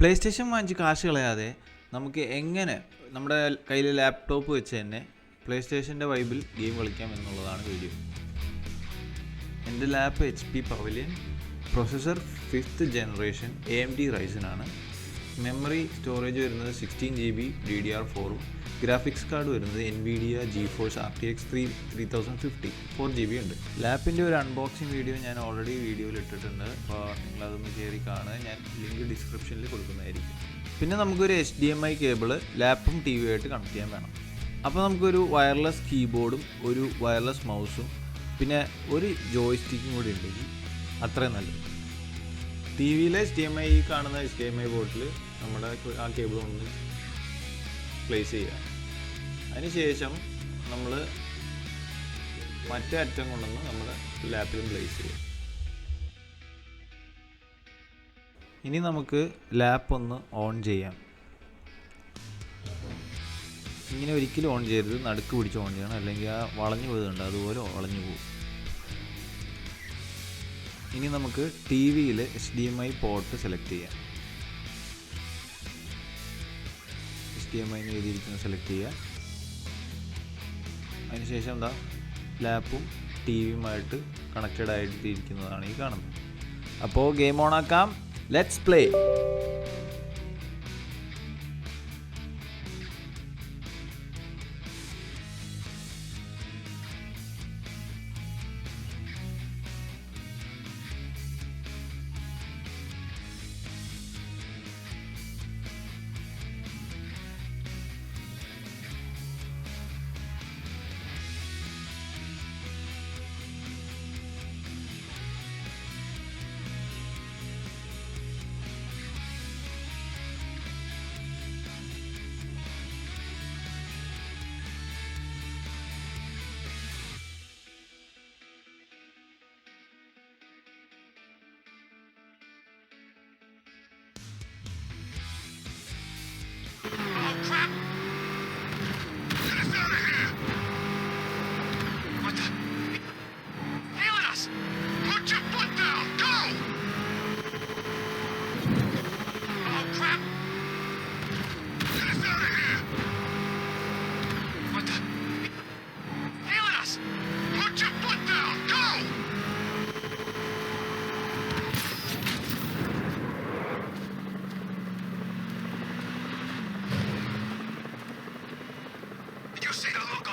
PlayStation വാങ്ങിച്ച് കാശ് കളയാതെ നമുക്ക് എങ്ങനെ നമ്മുടെ കയ്യിൽ ലാപ്ടോപ്പ് വെച്ച് തന്നെ PlayStationൻ്റെ വൈബിൽ ഗെയിം കളിക്കാം എന്നുള്ളതാണ് വീഡിയോ. എൻ്റെ lap HP Pavilion, processor 5th generation AMD Ryzen ആണ്. മെമ്മറി സ്റ്റോറേജ് വരുന്നത് 16 GB DDR4ഉം ഗ്രാഫിക്സ് കാർഡ് വരുന്നത് NVIDIA GeForce RTX 3050 4GB ഉണ്ട്. ലാപ്പിൻ്റെ ഒരു അൺബോക്സിങ് വീഡിയോ ഞാൻ ഓൾറെഡി വീഡിയോയിൽ ഇട്ടിട്ടുണ്ട്. അപ്പോൾ നിങ്ങളതൊന്ന് കയറി കാണുക. ഞാൻ ലിങ്ക് ഡിസ്ക്രിപ്ഷനിൽ കൊടുക്കുന്നതായിരിക്കും. പിന്നെ നമുക്കൊരു HDMI കേബിള് ലാപ്പും TV ആയിട്ട് കണക്ട് ചെയ്യാൻ വേണം. അപ്പോൾ നമുക്കൊരു വയർലെസ് കീബോർഡും ഒരു വയർലെസ് മൗസും പിന്നെ ഒരു ജോയ്സ്റ്റിക്കും കൂടി ഉണ്ടെങ്കിൽ അത്രയും നല്ലത്. TVയിലെ HDMI കാണുന്ന HDMI പോർട്ടിൽ നമ്മുടെ ആ കേബിൾ ഒന്ന് പ്ലേസ് ചെയ്യുക. അതിനുശേഷം നമ്മൾ മറ്റേ അറ്റം കൊണ്ടുവന്ന് നമ്മുടെ ലാപ്പിലും പ്ലേസ് ചെയ്യുക. ഇനി നമുക്ക് ലാപ്പ് ഒന്ന് ഓൺ ചെയ്യാം. ഇങ്ങനെ ഒരിക്കലും ഓൺ ചെയ്യരുത്, നടുക്ക് പിടിച്ച് ഓൺ ചെയ്യണം, അല്ലെങ്കിൽ ആ വളഞ്ഞു പോയതുണ്ട് അതുപോലെ വളഞ്ഞു പോകും. ഇനി നമുക്ക് TVയിൽ HDMI പോർട്ട് സെലക്ട് ചെയ്യാം. HDMI എന്ന് എഴുതിയിരിക്കുന്നത് സെലക്ട് ചെയ്യുക. അതിനുശേഷം എന്താ ലാപ്പും TVയുമായിട്ട് കണക്റ്റഡ് ആയിട്ടിരിക്കുന്നതാണ് ഈ കാണുന്നത്. അപ്പോൾ ഗെയിം ഓൺ ആക്കാം. Let's play.